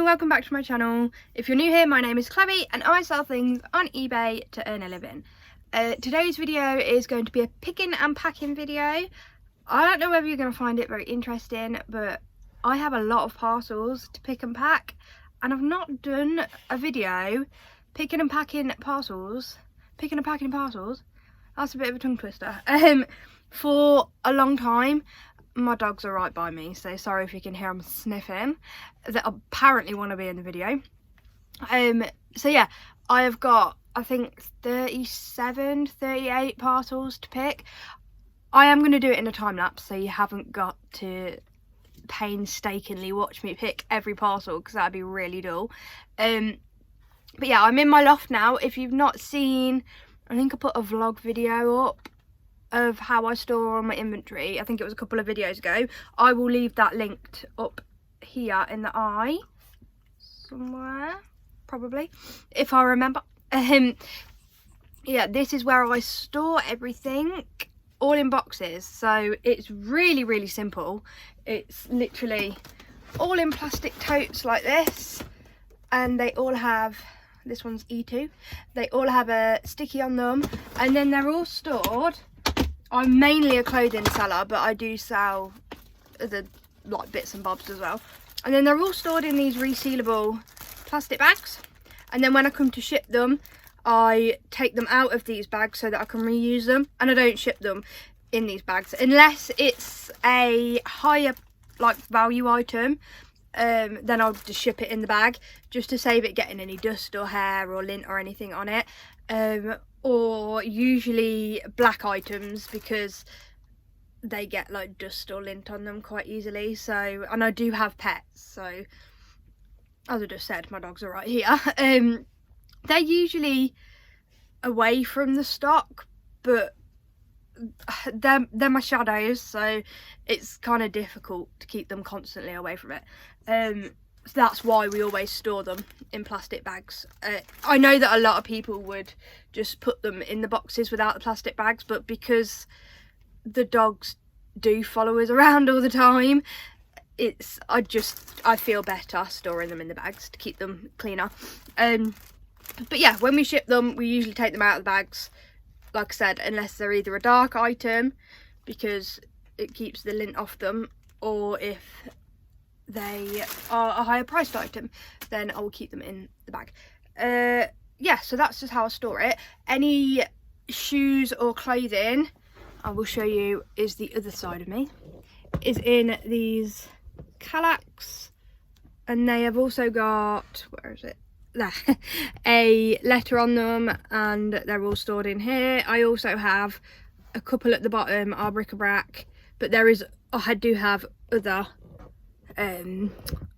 welcome back to my channel. If you're new here, my name is Chloe and I sell things on eBay to earn a living. Today's video is going to be a picking and packing video. I don't know whether you're going to find it very interesting, but I have a lot of parcels to pick and pack and I've not done a video picking and packing parcels. Picking and packing parcels? That's a bit of a tongue twister. For a long time. My dogs are right by me, so sorry if you can hear them sniffing. They apparently want to be in the video. So yeah, I have got, I think, 38 parcels to pick. I am going to do it in a time lapse, so you haven't got to painstakingly watch me pick every parcel, because that'd be really dull. But yeah, I'm in my loft now. If you've not seen, I think I put a vlog video up of how I store on my inventory. I think it was a couple of videos ago. I will leave that linked up here in the eye somewhere, probably, if I remember. Yeah, this is where I store everything, all in boxes. So it's really simple. It's literally all in plastic totes like this, and they all have, this one's E2, they all have a sticky on them, and then they're all stored. I'm mainly a clothing seller, but I do sell the like bits and bobs as well. And then they're all stored in these resealable plastic bags. And then when I come to ship them, I take them out of these bags so that I can reuse them. And I don't ship them in these bags unless it's a higher like value item. Then I'll just ship it in the bag just to save it getting any dust or hair or lint or anything on it. Or usually black items, because they get like dust or lint on them quite easily. So, and I do have pets, so as I just said, my dogs are right here. They're usually away from the stock, but they're my shadows, so it's kind of difficult to keep them constantly away from it. So that's why we always store them in plastic bags. I know that a lot of people would just put them in the boxes without the plastic bags, but because the dogs do follow us around all the time, I feel better storing them in the bags to keep them cleaner. But yeah, when we ship them, we usually take them out of the bags, like I said, unless they're either a dark item, because it keeps the lint off them, or if they are a higher priced item, then I will keep them in the bag. Yeah, so that's just how I store it. Any shoes or clothing, I will show you, is the other side of me, is in these Calax, and they have also got, where is it, there, a letter on them, and they're all stored in here. I also have a couple at the bottom are bric-a-brac, but I do have other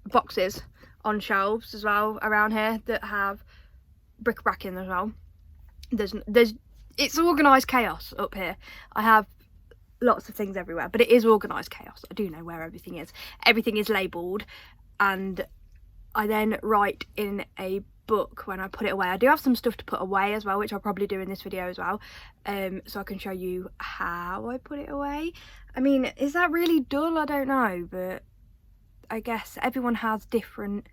boxes on shelves as well around here that have bric-a-brac in as well. It's organised chaos up here. I have lots of things everywhere, but it is organised chaos. I do know where everything is. Everything is labelled, and I then write in a book when I put it away. I do have some stuff to put away as well, which I'll probably do in this video as well, so I can show you how I put it away. I mean, is that really dull? I don't know, but I guess everyone has different,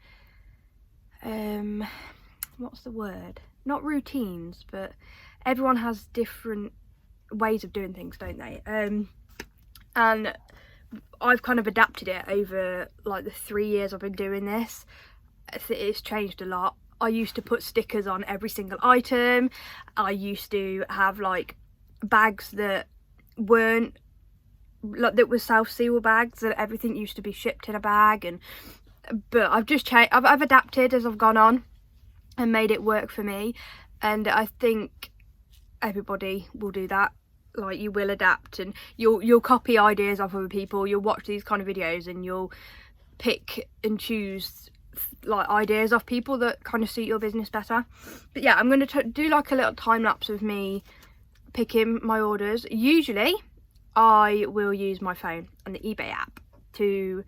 what's the word? Not routines, but everyone has different ways of doing things, don't they? And I've kind of adapted it over like the 3 years I've been doing this. It's changed a lot. I used to put stickers on every single item. I used to have like bags that were self-seal bags, that everything used to be shipped in a bag, but I've just changed. I've adapted as I've gone on and made it work for me, and I think everybody will do that. Like, you will adapt, and you'll copy ideas off other people. You'll watch these kind of videos and you'll pick and choose like ideas off people that kind of suit your business better. But yeah, I'm going to do like a little time lapse of me picking my orders. Usually I will use my phone and the eBay app to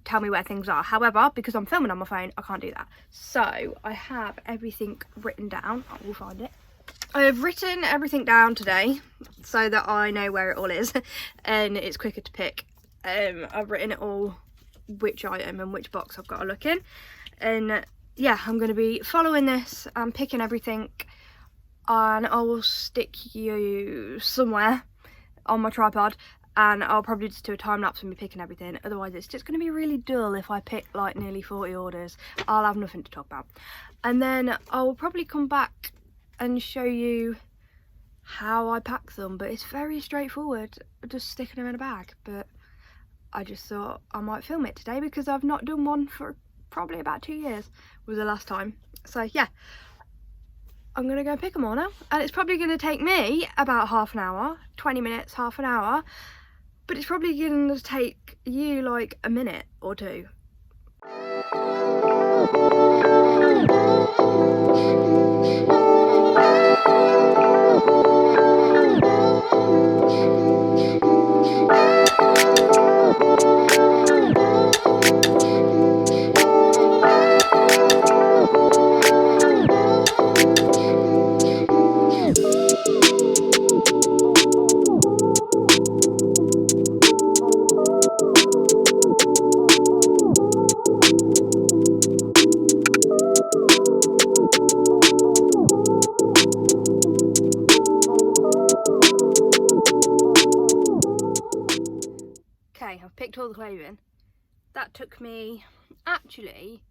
tell me where things are. However, because I'm filming on my phone, I can't do that. So I have everything written down. I will find it. I have written everything down today so that I know where it all is and it's quicker to pick. I've written it all which item and which box I've got to look in. And yeah, I'm going to be following this and picking everything, and I will stick you somewhere on my tripod, and I'll probably just do a time lapse of me picking everything. Otherwise it's just going to be really dull if I pick like nearly 40 orders. I'll have nothing to talk about. And then I'll probably come back and show you how I pack them, but it's very straightforward, just sticking them in a bag. But I just thought I might film it today because I've not done one for probably about 2 years was the last time. So yeah, I'm gonna go pick them all now, and it's probably gonna take me about half an hour, 20 minutes, half an hour, but it's probably gonna take you like a minute or two. Okay, I've picked all the clothing. That took me, actually,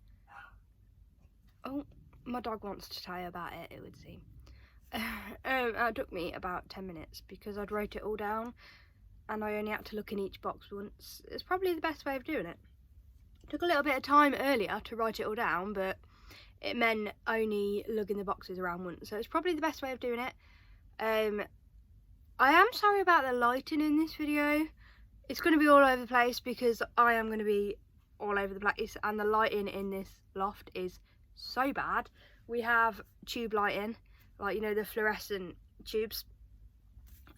oh, my dog wants to tell you about it, it would seem. It took me about 10 minutes because I'd wrote it all down and I only had to look in each box once. It's probably the best way of doing it. Took a little bit of time earlier to write it all down, but it meant only lugging the boxes around once, so it's probably the best way of doing it. I am sorry about the lighting in this video. It's going to be all over the place because I am going to be all over the place, and the lighting in this loft is so bad. We have tube lighting, like, you know, the fluorescent tubes,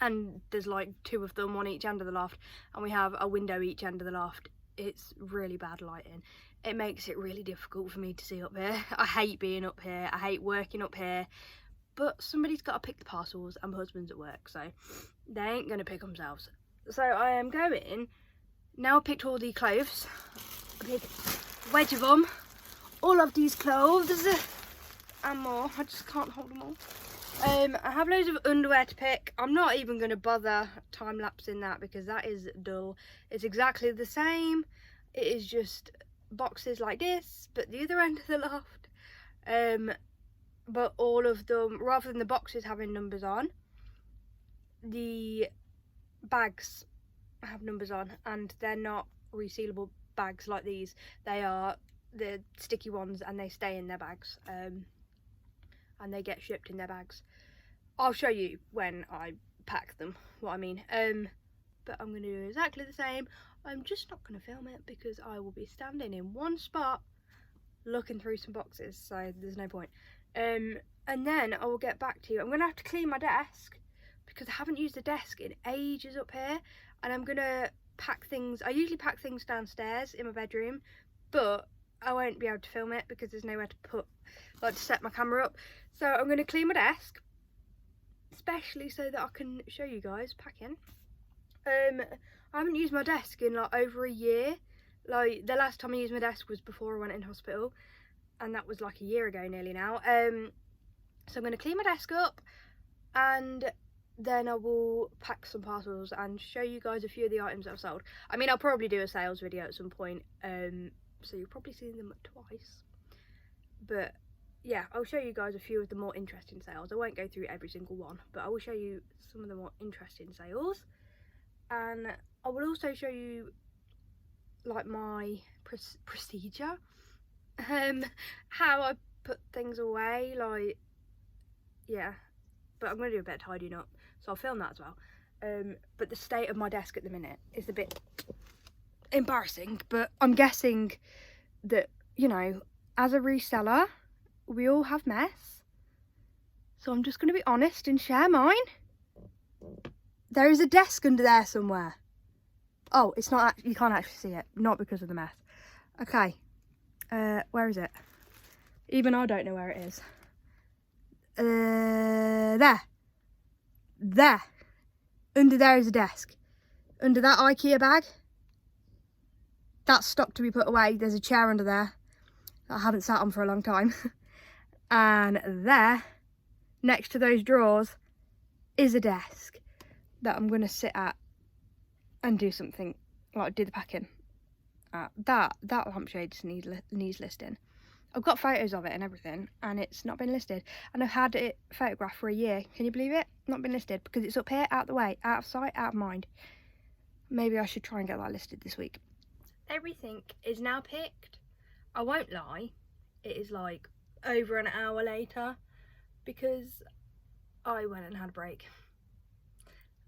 and there's like 2 of them on each end of the loft, and we have a window each end of the loft. It's really bad lighting. It makes it really difficult for me to see up here. I hate being up here, I hate working up here, but somebody's got to pick the parcels and my husband's at work, so they ain't going to pick themselves. So I am going, now I picked all the clothes, a big wedge of them, all of these clothes and more. I just can't hold them all. I have loads of underwear to pick. I'm not even going to bother time-lapsing that because that is dull. It's exactly the same. It is just boxes like this, but the other end of the loft. But all of them, rather than the boxes having numbers on, the bags have numbers on, and they're not resealable bags like these. They are the sticky ones, and they stay in their bags, and they get shipped in their bags. I'll show you when I pack them what I mean. But I'm going to do exactly the same. I'm just not going to film it because I will be standing in one spot looking through some boxes, so there's no point. And then I will get back to you. I'm going to have to clean my desk because I haven't used the desk in ages up here, and I'm going to pack things. I usually pack things downstairs in my bedroom, but I won't be able to film it because there's nowhere to put, like, to set my camera up. So I'm going to clean my desk, especially so that I can show you guys packing. I haven't used my desk in like over a year. Like, the last time I used my desk was before I went in hospital, and that was like a year ago nearly now. So I'm going to clean my desk up, and then I will pack some parcels and show you guys a few of the items that I've sold. I mean, I'll probably do a sales video at some point, so you'll probably see them twice. But yeah, I'll show you guys a few of the more interesting sales. I won't go through every single one, but I will show you some of the more interesting sales. And I will also show you like my procedure, how I put things away, like, yeah. But I'm going to do a bit of tidying up, so I'll film that as well. But the state of my desk at the minute is a bit embarrassing, but I'm guessing that, you know, as a reseller, we all have mess. So I'm just going to be honest and share mine. There is a desk under there somewhere. Oh, it's not, you can't actually see it, not because of the mess. Okay, where is it? Even I don't know where it is. There. Under there is a desk. Under that IKEA bag, that's stock to be put away. There's a chair under there that I haven't sat on for a long time. And there, next to those drawers, is a desk that I'm going to sit at and do something, like do the packing. That lampshade just needs listing. I've got photos of it and everything, and it's not been listed. And I've had it photographed for a year. Can you believe it? Not been listed because it's up here, out of the way, out of sight, out of mind. Maybe I should try and get that listed this week. Everything is now picked. I won't lie, it is like over an hour later because I went and had a break.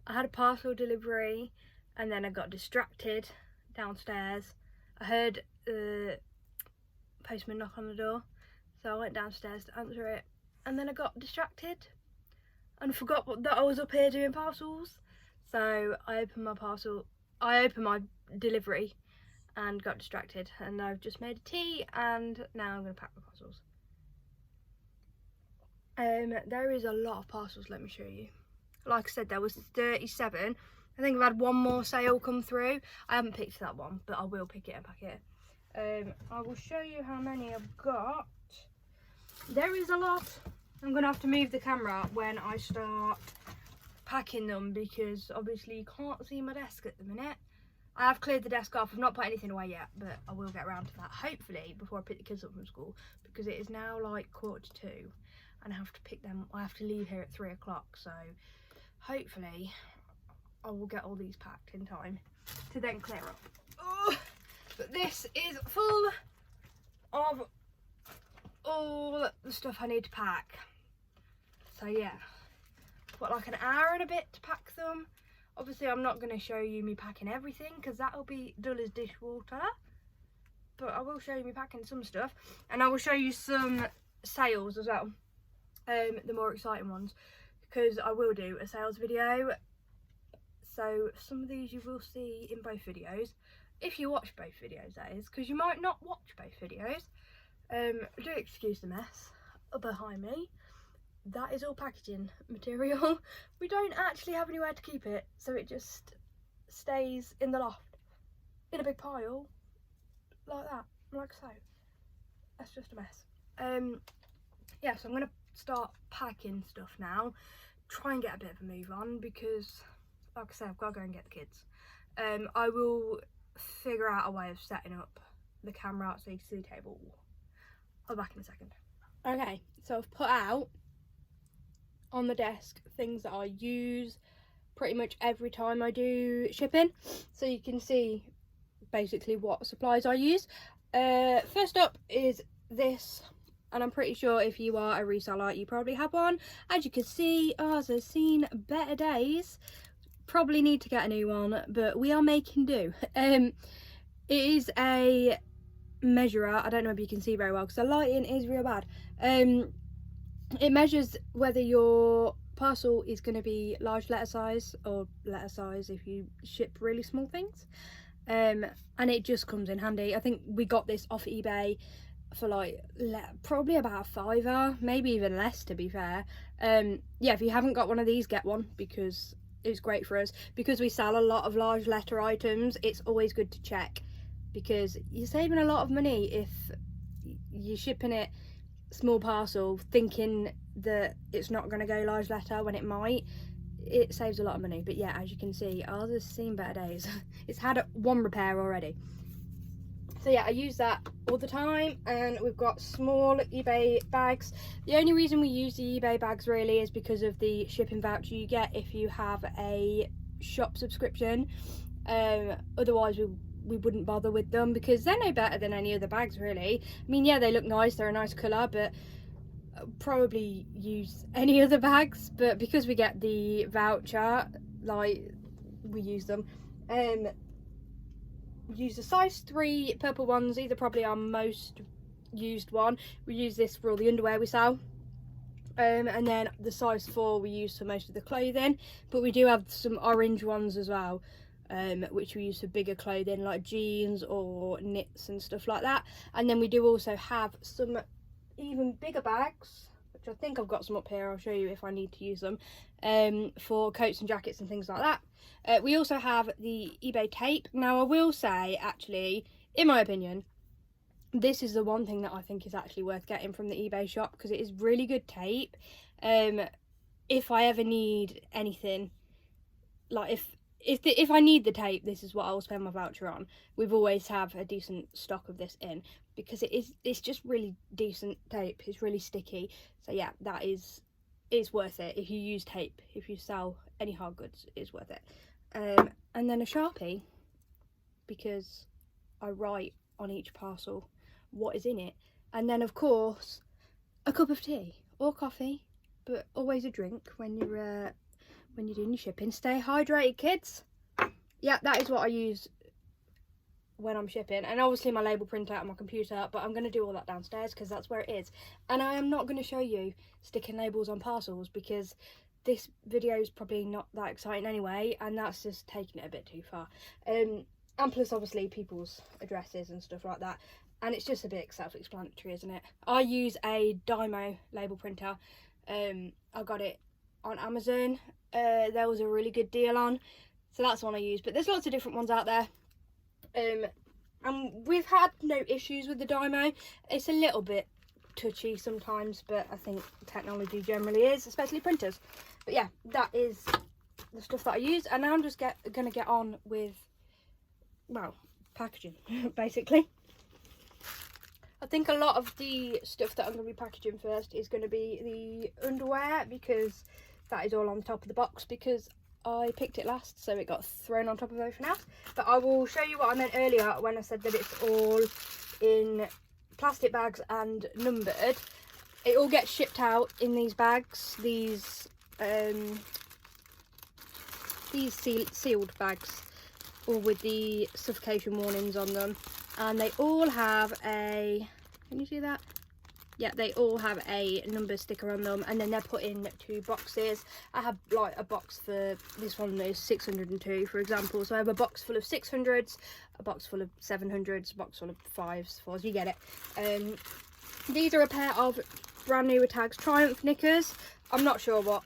I had a parcel delivery and then I got distracted downstairs. I heard the postman knock on the door, so I went downstairs to answer it, and then I got distracted and forgot that I was up here doing parcels. So I opened my delivery and got distracted, and I've just made a tea and now I'm going to pack my parcels. There is a lot of parcels, let me show you. Like I said, there was 37. I think I've had one more sale come through. I haven't picked that one, but I will pick it and pack it. I will show you how many I've got. There is a lot. I'm going to have to move the camera when I start packing them because obviously you can't see my desk at the minute. I have cleared the desk off. I've not put anything away yet, but I will get around to that hopefully before I pick the kids up from school, because it is now like 1:45 and I have to pick them. I have to leave here at 3 o'clock, so hopefully I will get all these packed in time to then clear up. Oh, but this is full of all the stuff I need to pack. So yeah, I've got like an hour and a bit to pack them. Obviously I'm not going to show you me packing everything because that will be dull as dishwater, but I will show you me packing some stuff, and I will show you some sales as well, the more exciting ones, because I will do a sales video. So some of these you will see in both videos, if you watch both videos that is, because you might not watch both videos. Do excuse the mess behind me. That is all packaging material. We don't actually have anywhere to keep it, so it just stays in the loft in a big pile like that, like so. That's just a mess. Yeah, so I'm gonna start packing stuff now, try and get a bit of a move on, because like I said, I've got to go and get the kids. I will figure out a way of setting up the camera out so you can see the table. I'll be back in a second. Okay, so I've put out on the desk things that I use pretty much every time I do shipping, so you can see basically what supplies I use. First up is this, and I'm pretty sure if you are a reseller you probably have one. As you can see, ours has seen better days. Probably need to get a new one, but we are making do. It is a measurer. I don't know if you can see very well because the lighting is real bad. It measures whether your parcel is going to be large letter size or letter size if you ship really small things, and it just comes in handy. I think we got this off eBay for like probably about a £5, maybe even less, to be fair. Yeah, if you haven't got one of these, get one, because it's great for us. Because we sell a lot of large letter items, it's always good to check, because you're saving a lot of money if you're shipping it small parcel thinking that it's not going to go large letter when it might. It saves a lot of money. But yeah, as you can see, ours has seen better days. It's had one repair already. So yeah, I use that all the time. And we've got small eBay bags. The only reason we use the eBay bags really is because of the shipping voucher you get if you have a shop subscription. Otherwise we wouldn't bother with them, because they're no better than any other bags really. I mean, yeah, they look nice, they're a nice colour, but probably use any other bags. But because we get the voucher, like, we use them. We use the size 3 purple ones. These are probably our most used one. We use this for all the underwear we sell. And then the size 4 we use for most of the clothing, but we do have some orange ones as well, which we use for bigger clothing like jeans or knits and stuff like that. And then we do also have some even bigger bags, which I think I've got some up here. I'll show you if I need to use them, for coats and jackets and things like that. We also have the eBay tape. Now I will say, actually, in my opinion, this is the one thing that I think is actually worth getting from the eBay shop, because it is really good tape. If I ever need anything, like if I need the tape, this is what I'll spend my voucher on. We've always have a decent stock of this in, because it's just really decent tape. It's really sticky. So yeah, that is worth it. If you use tape, if you sell any hard goods, it's worth it. And then a Sharpie, because I write on each parcel what is in it. And then of course a cup of tea or coffee, but always a drink when you're doing your shipping. Stay hydrated, kids. Yeah, that is what I use when I'm shipping. And obviously my label printer on my computer, but I'm going to do all that downstairs because that's where it is. And I am not going to show you sticking labels on parcels, because this video is probably not that exciting anyway, and that's just taking it a bit too far. And plus obviously people's addresses and stuff like that, and it's just a bit self-explanatory, isn't it? I use a Dymo label printer. I got it on Amazon. There was a really good deal on, so that's the one I use, but there's lots of different ones out there. And we've had no issues with the Dymo. It's a little bit touchy sometimes, but I think technology generally is, especially printers. But yeah, that is the stuff that I use, and now I'm just gonna get on with, well, packaging basically. I think a lot of the stuff that I'm going to be packaging first is going to be the underwear, because that is all on the top of the box, because I picked it last, so it got thrown on top of everything else. But I will show you what I meant earlier when I said that it's all in plastic bags and numbered. It all gets shipped out in these bags, these sealed bags, all with the suffocation warnings on them, and they all have a, can you see that? Yeah, they all have a number sticker on them, and then they're put in 2 boxes. I have like a box for this one is 602, for example, so I have a box full of 600s, a box full of 700s, a box full of 5s, 4s, you get it. These are a pair of brand new tags Triumph knickers. I'm not sure what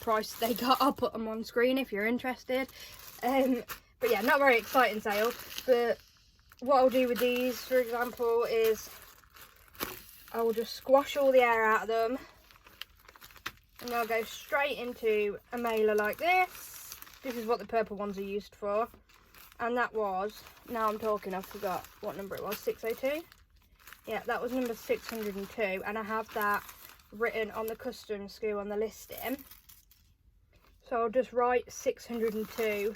price they got. I'll put them on screen if you're interested. But yeah, not very exciting sale. But what I'll do with these, for example, is I will just squash all the air out of them, and I'll go straight into a mailer like this. This is what the purple ones are used for, and that was, now I'm talking, I forgot what number it was, 602? Yeah, that was number 602, and I have that written on the customs SKU on the listing. So I'll just write 602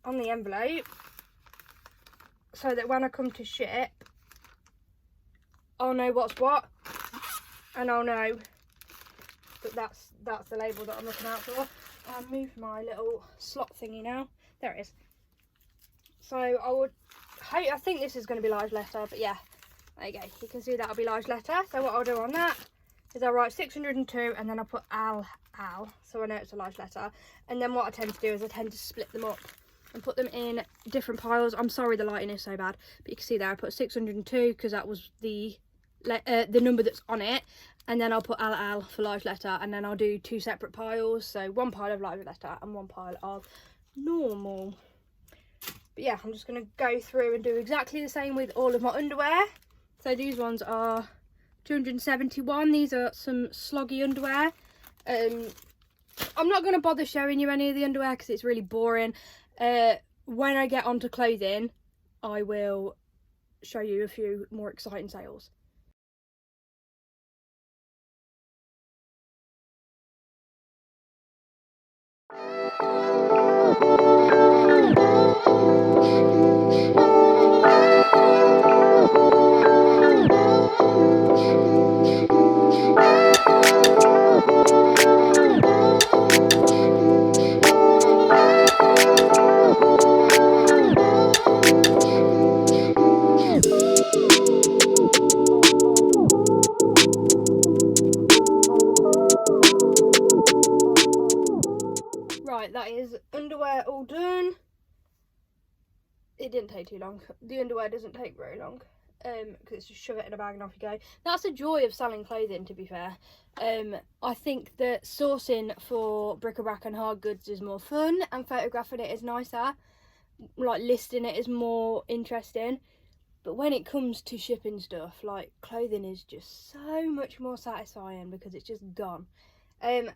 on the envelope, so that when I come to ship, I'll know what's what, and I'll know that that's the label that I'm looking out for. I'll move my little slot thingy now. There it is. So I think this is going to be large letter, but yeah, there you go. You can see that'll be large letter. So what I'll do on that is I'll write 602, and then I'll put Al, so I know it's a large letter. And then what I tend to do is I tend to split them up and put them in different piles. I'm sorry the lighting is so bad, but you can see there I put 602 because that was the number that's on it, and then I'll put Al for large letter, and then I'll do 2 separate piles, so 1 pile of large letter and 1 pile of normal. But yeah, I'm just going to go through and do exactly the same with all of my underwear. So these ones are 271. These are some sloggy underwear. I'm not going to bother showing you any of the underwear because it's really boring. When I get onto clothing, I will show you a few more exciting sales. Right, that is underwear all done. It didn't take too long. The underwear doesn't take very long, because it's just shove it in a bag and off you go. That's the joy of selling clothing, to be fair. I think that sourcing for bric-a-brac and hard goods is more fun, and photographing it is nicer. like listing it is more interesting. But when it comes to shipping stuff, like clothing is just so much more satisfying because it's just gone.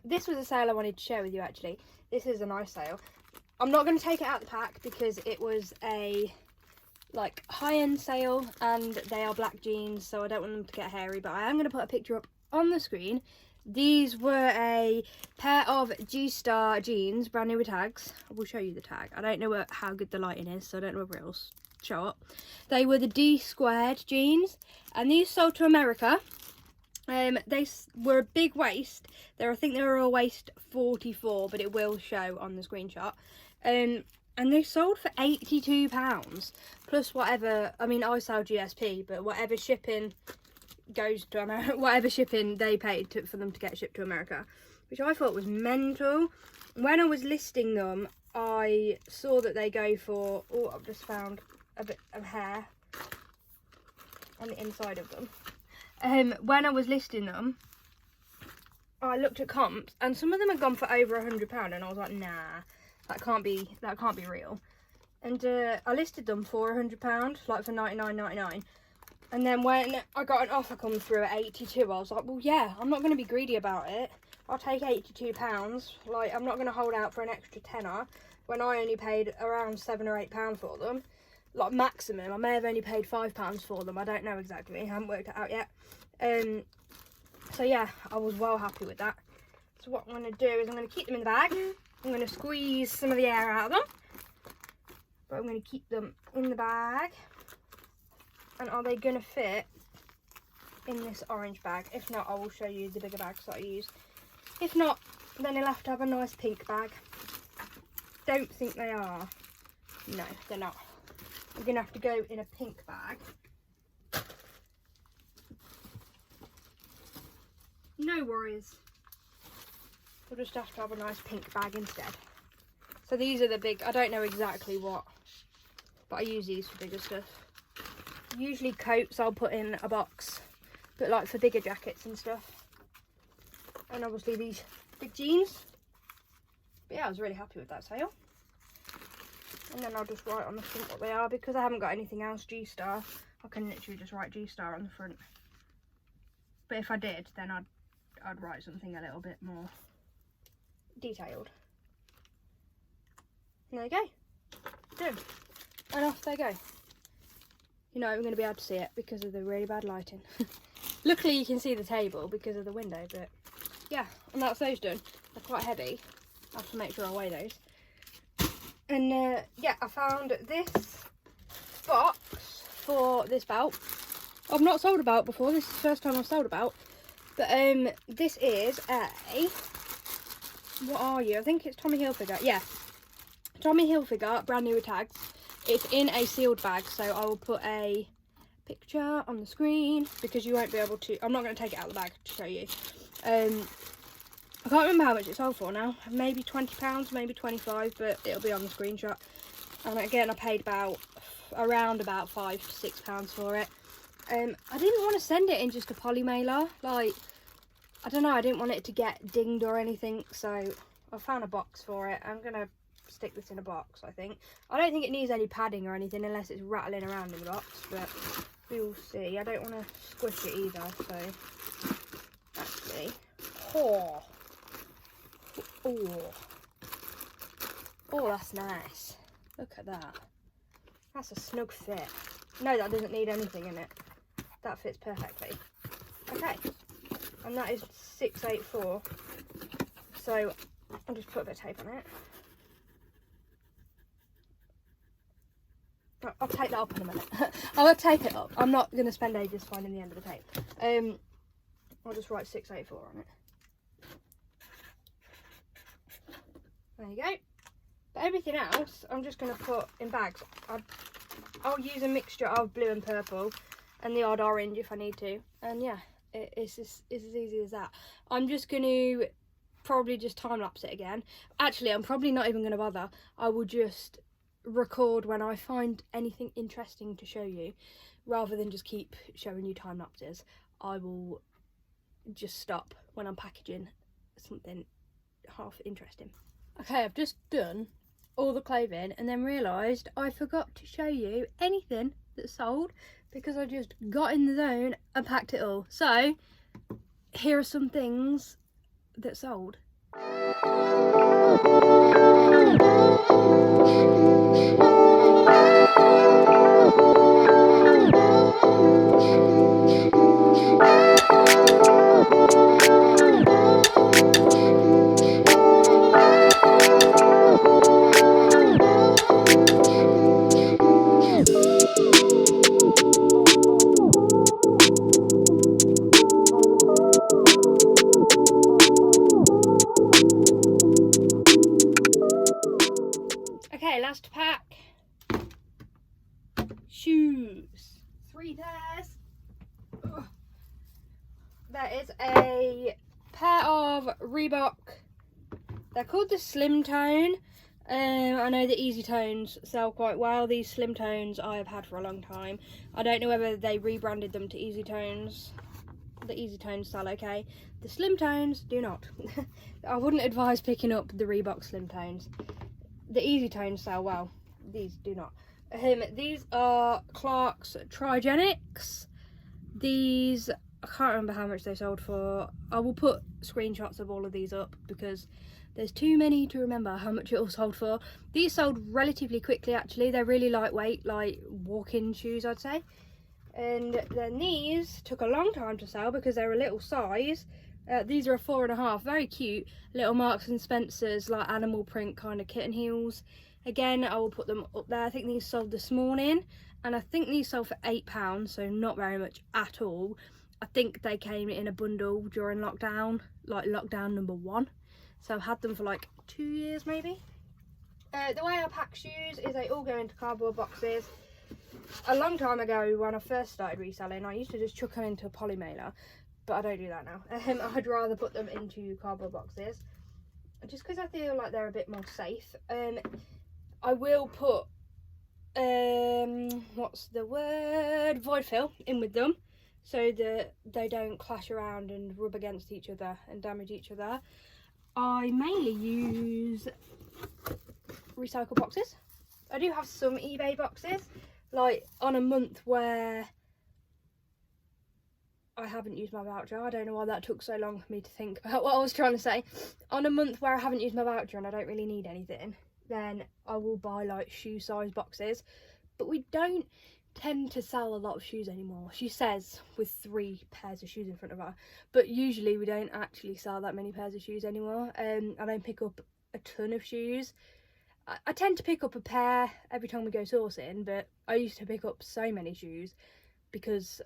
This was a sale I wanted to share with you actually. This is a nice sale. I'm not going to take it out the pack because it was a like high-end sale and they are black jeans, so I don't want them to get hairy, but I am going to put a picture up on the screen. These were a pair of G-Star jeans, brand new with tags. I will show you the tag. I don't know how good the lighting is, so I don't know whether it'll show up. They were the D-squared jeans, and these sold to America. They were a big waist. I think they were a waist 44, but it will show on the screenshot. And they sold for £82 plus whatever. I mean, I sell GSP, but whatever shipping goes to America, whatever shipping they paid for them to get shipped to America, which I thought was mental. When I was listing them, I saw that they go for, oh, I've just found a bit of hair on the inside of them. When I was listing them, I looked at comps and some of them had gone for over £100, and I was like, nah, that can't be real. And I listed them for £100, like for £99.99. And then when I got an offer come through at 82, I was like, well, yeah, I'm not going to be greedy about it. I'll take £82. Like, I'm not going to hold out for an extra tenner when I only paid around £7 or £8 for them. Like, maximum. I may have only paid £5 for them. I don't know exactly. I haven't worked it out yet. So, yeah, I was well happy with that. So, what I'm going to do is I'm going to keep them in the bag. I'm going to squeeze some of the air out of them. But I'm going to keep them in the bag. And are they going to fit in this orange bag? If not, I will show you the bigger bags that I use. If not, then you'll have to have a nice pink bag. Don't think they are. No, they're not. We're going to have to go in a pink bag. No worries. We'll just have to have a nice pink bag instead. So these are the big, I don't know exactly what, but I use these for bigger stuff. Usually coats I'll put in a box, but like for bigger jackets and stuff. And obviously these big jeans. But yeah, I was really happy with that sale. And then I'll just write on the front what they are, because I haven't got anything else G-Star. I can literally just write G-Star on the front. But if I did, then I'd write something a little bit more detailed. And there you go. Done. And off they go. You're not even going to be able to see it because of the really bad lighting. Luckily you can see the table because of the window, but yeah, and that's those done. They're quite heavy. I have to make sure I weigh those. And yeah, I found this box for this belt. I've not sold a belt before. This is the first time I've sold a belt. But this is a, what are you? I think it's Tommy Hilfiger. Yeah, Tommy Hilfiger, brand new with tags. It's in a sealed bag, so I will put a picture on the screen because you won't be able to. I'm not going to take it out of the bag to show you. I can't remember how much it sold for now. Maybe £20, maybe 25, but it'll be on the screenshot. And again, I paid around about £5 to £6 for it. I didn't want to send it in just a poly mailer. Like, I don't know, I didn't want it to get dinged or anything, so I found a box for it. I'm going to stick this in a box, I think. I don't think it needs any padding or anything unless it's rattling around in the box, but we will see. I don't want to squish it either, so actually, oh, that's nice. Look at that. That's a snug fit. No, that doesn't need anything in it. That fits perfectly. Okay, and that is 684. So I'll just put a bit of tape on it. I'll tape that up in a minute. I'll tape it up. I'm not going to spend ages finding the end of the tape. I'll just write 684 on it. There you go. But everything else, I'm just going to put in bags. I'll use a mixture of blue and purple and the odd orange if I need to. And yeah, it's as easy as that. I'm just going to probably just time lapse it again. Actually, I'm probably not even going to bother. I will just record when I find anything interesting to show you, rather than just keep showing you time lapses. I will just stop when I'm packaging something half interesting. Okay, I've just done all the clothing and then realised I forgot to show you anything that sold because I just got in the zone and packed it all. So here are some things that sold. Okay, last pack. Shoes. 3 pairs. Ugh. That is a pair of Reebok. They're called the Slim Tone. I know the Easy Tones sell quite well. These Slim Tones I have had for a long time. I don't know whether they rebranded them to Easy Tones. The Easy Tones sell okay. The Slim Tones do not. I wouldn't advise picking up the Reebok Slim Tones. The Easy Tones sell well. These do not. These are Clark's Trigenics. These, I can't remember how much they sold for. I will put screenshots of all of these up because there's too many to remember how much it all sold for. These sold relatively quickly actually. They're really lightweight, like walk-in shoes I'd say. And then these took a long time to sell because they're a little size. These are a 4.5, very cute. Little Marks and Spencer's, like animal print kind of kitten heels. Again, I will put them up there. I think these sold this morning. And I think these sold for £8, so not very much at all. I think they came in a bundle during lockdown, like lockdown number 1. So I've had them for like 2 years maybe. The way I pack shoes is they all go into cardboard boxes. A long time ago when I first started reselling, I used to just chuck them into a poly mailer, but I don't do that now. I'd rather put them into cardboard boxes just because I feel like they're a bit more safe. I will put what's the word, void fill in with them so that they don't clash around and rub against each other and damage each other. I mainly use recycle boxes. I do have some eBay boxes, like on a month where I haven't used my voucher. I don't know why that took so long for me to think about what I was trying to say. On a month where I haven't used my voucher and I don't really need anything, then I will buy like shoe size boxes. But we don't tend to sell a lot of shoes anymore. She says with 3 pairs of shoes in front of her, but usually we don't actually sell that many pairs of shoes anymore. I don't pick up a ton of shoes. I tend to pick up a pair every time we go sourcing, but I used to pick up so many shoes because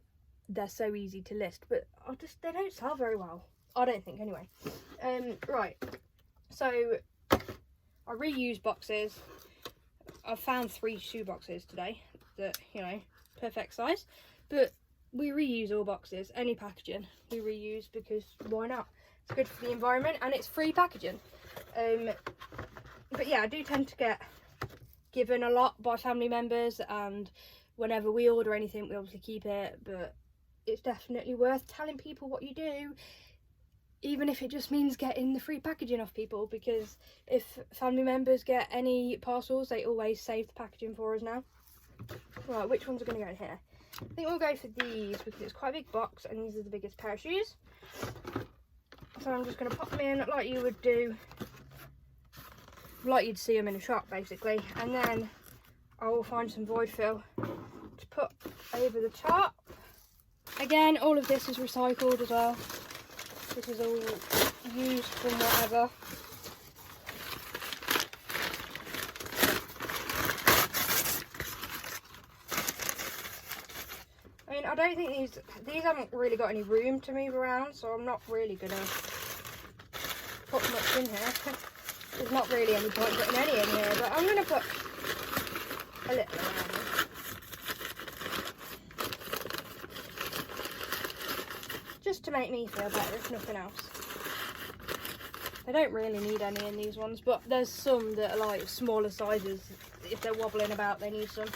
they're so easy to list, but they don't sell very well, I don't think anyway. Right, so I reuse boxes. I've found 3 shoe boxes today that, you know, perfect size, but we reuse all boxes. Any packaging we reuse because why not? It's good for the environment and it's free packaging. But yeah, I do tend to get given a lot by family members, and whenever we order anything we obviously keep it, but it's definitely worth telling people what you do, even if it just means getting the free packaging off people, because if family members get any parcels they always save the packaging for us now. Right, which ones are going to go in here? I think we'll go for these because it's quite a big box and these are the biggest pair of shoes. So I'm just going to pop them in like you would do, like you'd see them in a shop basically, and then I will find some void fill to put over the top. Again, all of this is recycled as well. This is all used from whatever. I mean, I don't think these haven't really got any room to move around, so I'm not really gonna put much in here. There's not really any point putting any in here, but I'm gonna put a little around. Just to make me feel better, if nothing else. I don't really need any in these ones, but there's some that are like smaller sizes. If they're wobbling about, they need some.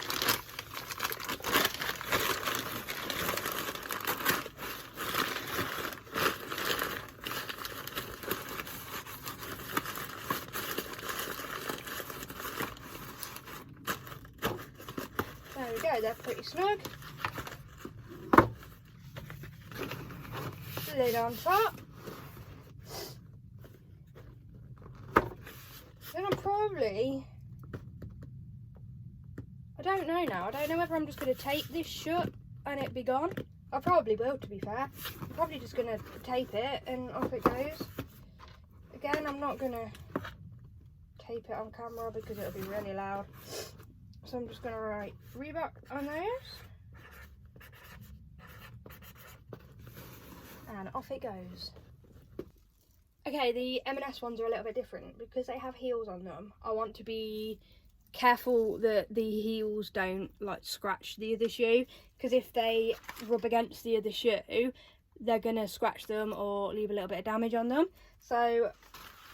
they're pretty snug. Lid on top. Then I'm probably, I don't know now. I don't know whether I'm just going to tape this shut and it be gone. I probably will, to be fair. I'm probably just going to tape it and off it goes. Again, I'm not going to tape it on camera because it'll be really loud. So I'm just going to write Reebok on those. And off it goes. Okay, the M&S ones are a little bit different because they have heels on them. I want to be careful that the heels don't like scratch the other shoe, because if they rub against the other shoe, they're gonna scratch them or leave a little bit of damage on them. So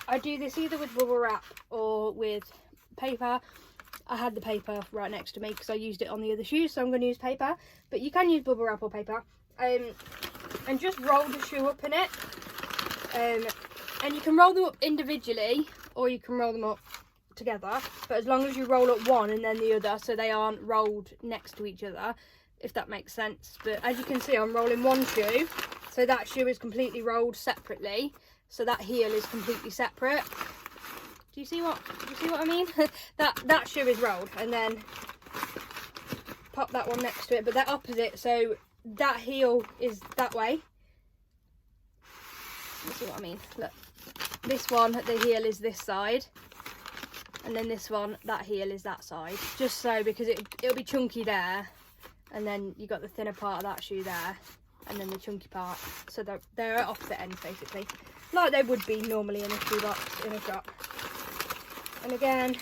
I do this either with bubble wrap or with paper. I had the paper right next to me because I used it on the other shoes, so I'm going to use paper, but you can use bubble wrap or paper. And just roll the shoe up in it. And you can roll them up individually or you can roll them up together, but as long as you roll up one and then the other so they aren't rolled next to each other, if that makes sense. But as you can see, I'm rolling one shoe, so that shoe is completely rolled separately, so that heel is completely separate. Do you see what I mean? that shoe is rolled, and then pop that one next to it, but they're opposite, so that heel is that way. You see what I mean? Look, this one, the heel is this side, and then this one, that heel is that side. Just so, because it'll be chunky there, and then you got the thinner part of that shoe there, and then the chunky part. So they're at opposite ends basically, like they would be normally in a shoebox in a shop. And again,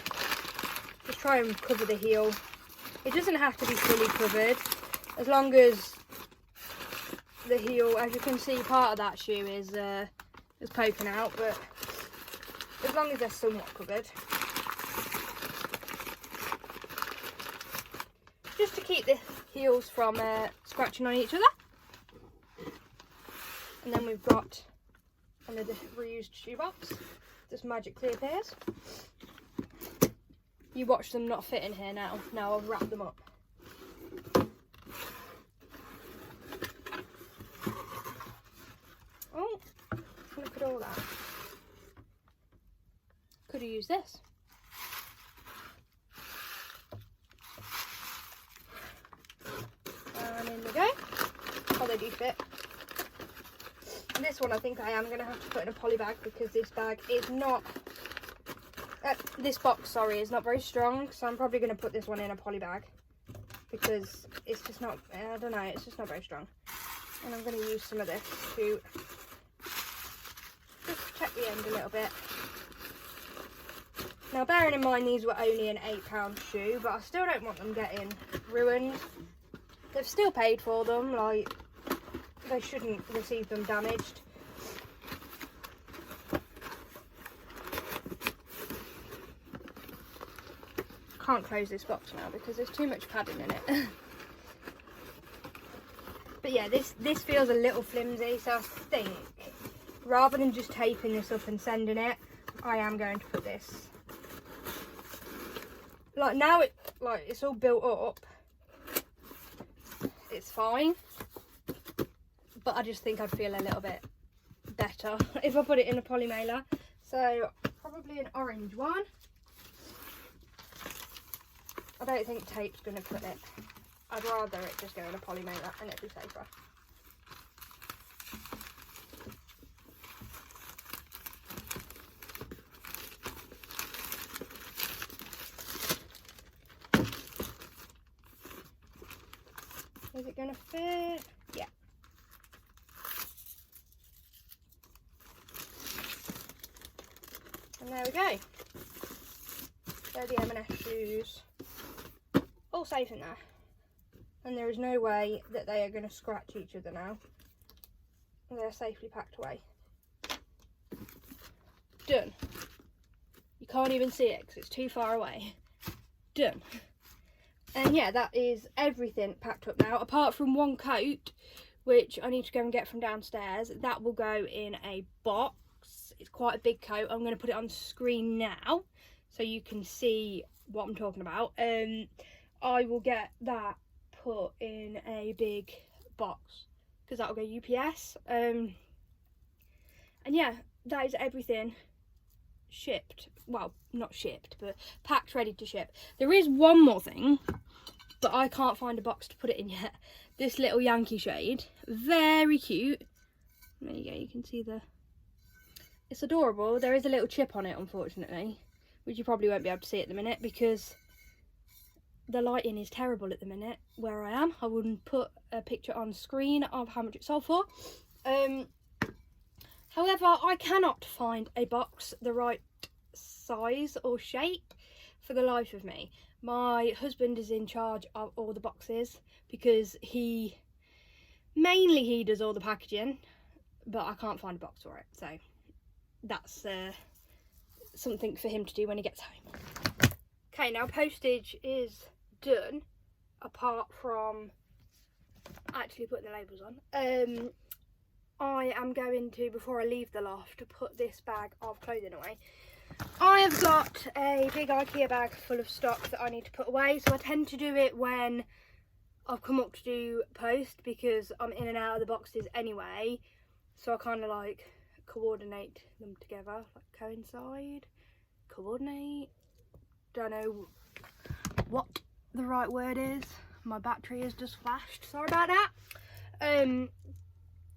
just try and cover the heel. It doesn't have to be fully covered, as long as the heel, as you can see, part of that shoe is poking out, but as long as they're somewhat covered. Just to keep the heels from scratching on each other. And then we've got another reused shoebox. This magically appears. You watch them not fit in here now. Now I'll wrap them up. Oh, look at all that. Could have used this. And in we go. Oh, they do fit. And this one I think I am going to have to put in a poly bag, because this bag is not, this box, sorry, is not very strong. So I'm probably going to put this one in a poly bag, because it's just not, I don't know, it's just not very strong. And I'm going to use some of this to just protect the end a little bit. Now, bearing in mind these were only an £8 shoe, but I still don't want them getting ruined. They've still paid for them, like, they shouldn't receive them damaged. Can't close this box now because there's too much padding in it. But yeah, this feels a little flimsy, so I think rather than just taping this up and sending it, I am going to put this, like, now it's all built up, it's fine, but I just think I'd feel a little bit better if I put it in a poly mailer. So probably an orange one. I don't think tape's going to cut it. I'd rather it just go in a poly mailer and it'd be safer. Is it going to fit? Yeah. And there we go. They're the M&S shoes. All safe in there. And there is no way that they are going to scratch each other now. They're safely packed away. Done. You can't even see it because it's too far away. Done. And yeah, that is everything packed up now, apart from one coat, which I need to go and get from downstairs. That will go in a box. It's quite a big coat. I'm going to put it on screen now so you can see what I'm talking about. I will get that put in a big box because that'll go UPS. And yeah, that is everything shipped. Well, not shipped, but packed, ready to ship. There is one more thing, but I can't find a box to put it in yet. This little Yankee shade, very cute. There you go, you can see it's adorable. There is a little chip on it, unfortunately, which you probably won't be able to see at the minute because the lighting is terrible at the minute where I am. I wouldn't put a picture on screen of how much it sold for. However, I cannot find a box the right size or shape for the life of me. My husband is in charge of all the boxes because he does all the packaging, but I can't find a box for it, so that's something for him to do when he gets home. Okay, now postage is done, apart from actually putting the labels on. I am going to, before I leave the loft, to put this bag of clothing away. I have got a big IKEA bag full of stock that I need to put away, so I tend to do it when I've come up to do post because I'm in and out of the boxes anyway, so I kind of like coordinate them together, like coordinate, don't know what the right word is. My battery has just flashed, sorry about that.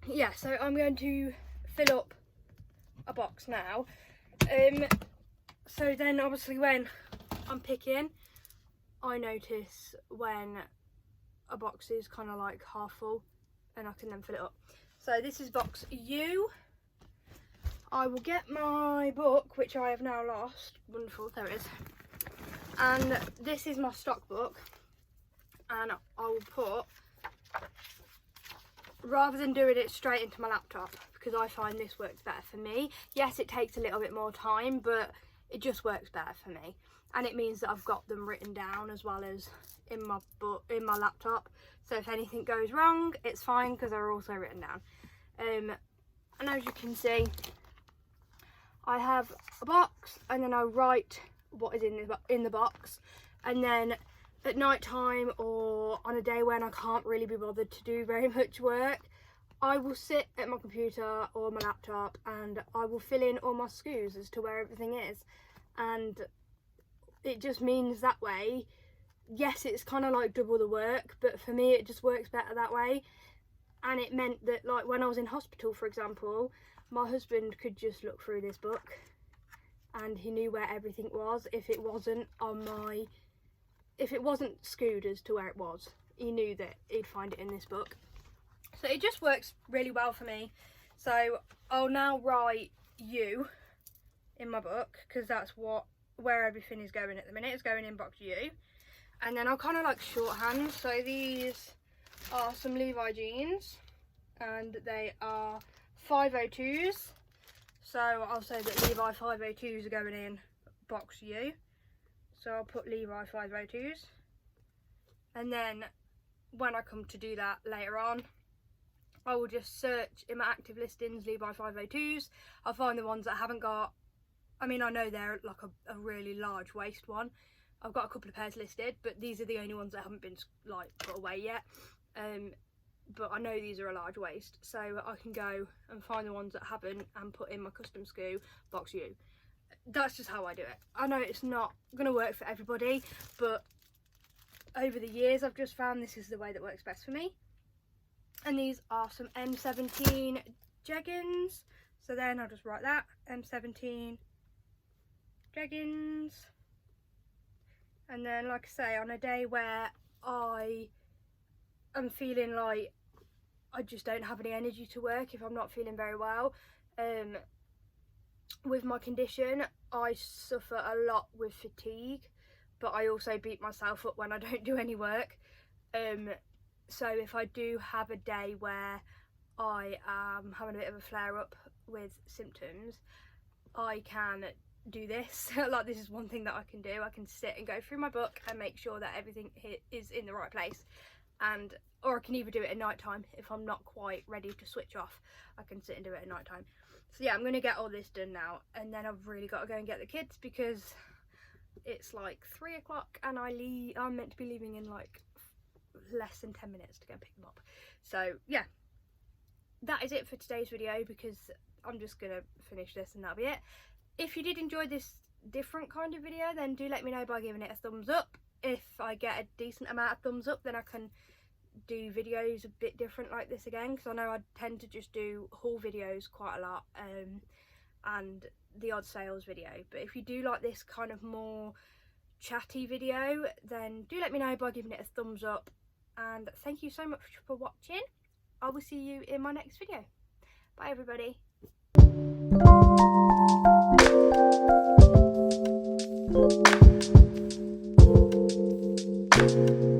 Yeah, so I'm going to fill up a box now. So then obviously when I'm picking, I notice when a box is kind of like half full and I can then fill it up. So this is box U. I will get my book, which I have now lost. Wonderful, there it is. And this is my stock book, and I will put, rather than doing it straight into my laptop, because I find this works better for me. Yes, it takes a little bit more time, but it just works better for me. And it means that I've got them written down as well as in my book, in my laptop. So if anything goes wrong, it's fine because they're also written down. And as you can see, I have a box, and then I write what is in the box. And then at night time or on a day when I can't really be bothered to do very much work, I will sit at my computer or my laptop and I will fill in all my SKUs as to where everything is. And it just means that way, yes, it's kind of like double the work, but for me it just works better that way. And it meant that, like, when I was in hospital, for example, my husband could just look through this book and he knew where everything was. If it wasn't skewed as to where it was, he knew that he'd find it in this book. So it just works really well for me. So I'll now write U in my book because that's where everything is going at the minute. It's going in box U. And then I'll kind of like shorthand. So these are some Levi jeans and they are 502s. So I'll say that Levi 502s are going in box U. So I'll put Levi 502s. And then when I come to do that later on, I will just search in my active listings Levi 502s. I'll find the ones that I haven't got. I mean, I know they're like a really large waist one. I've got a couple of pairs listed, but these are the only ones that haven't been like put away yet. But I know these are a large waist, so I can go and find the ones that haven't and put in my custom SKU box U. That's just how I do it. I know it's not going to work for everybody, but over the years I've just found this is the way that works best for me. And these are some M17 jeggings. So then I'll just write that, M17 jeggings. And then, like I say, on a day where I am feeling like I just don't have any energy to work, if I'm not feeling very well, with my condition, I suffer a lot with fatigue, but I also beat myself up when I don't do any work. So if I do have a day where I am having a bit of a flare up with symptoms, I can do this. Like, this is one thing that I can do. I can sit and go through my book and make sure that everything is in the right place. Or I can either do it at night time if I'm not quite ready to switch off. I can sit and do it at night time. So yeah, I'm going to get all this done now, and then I've really got to go and get the kids because it's like 3 o'clock and I'm meant to be leaving in like less than 10 minutes to go pick them up. So yeah, that is it for today's video, because I'm just gonna finish this and that'll be it. If you did enjoy this different kind of video, then do let me know by giving it a thumbs up. If I get a decent amount of thumbs up, then I can do videos a bit different like this again, because I know I tend to just do haul videos quite a lot, and the odd sales video. But if you do like this kind of more chatty video, then do let me know by giving it a thumbs up. And thank you so much for watching. I will see you in my next video. Bye everybody. Thank you.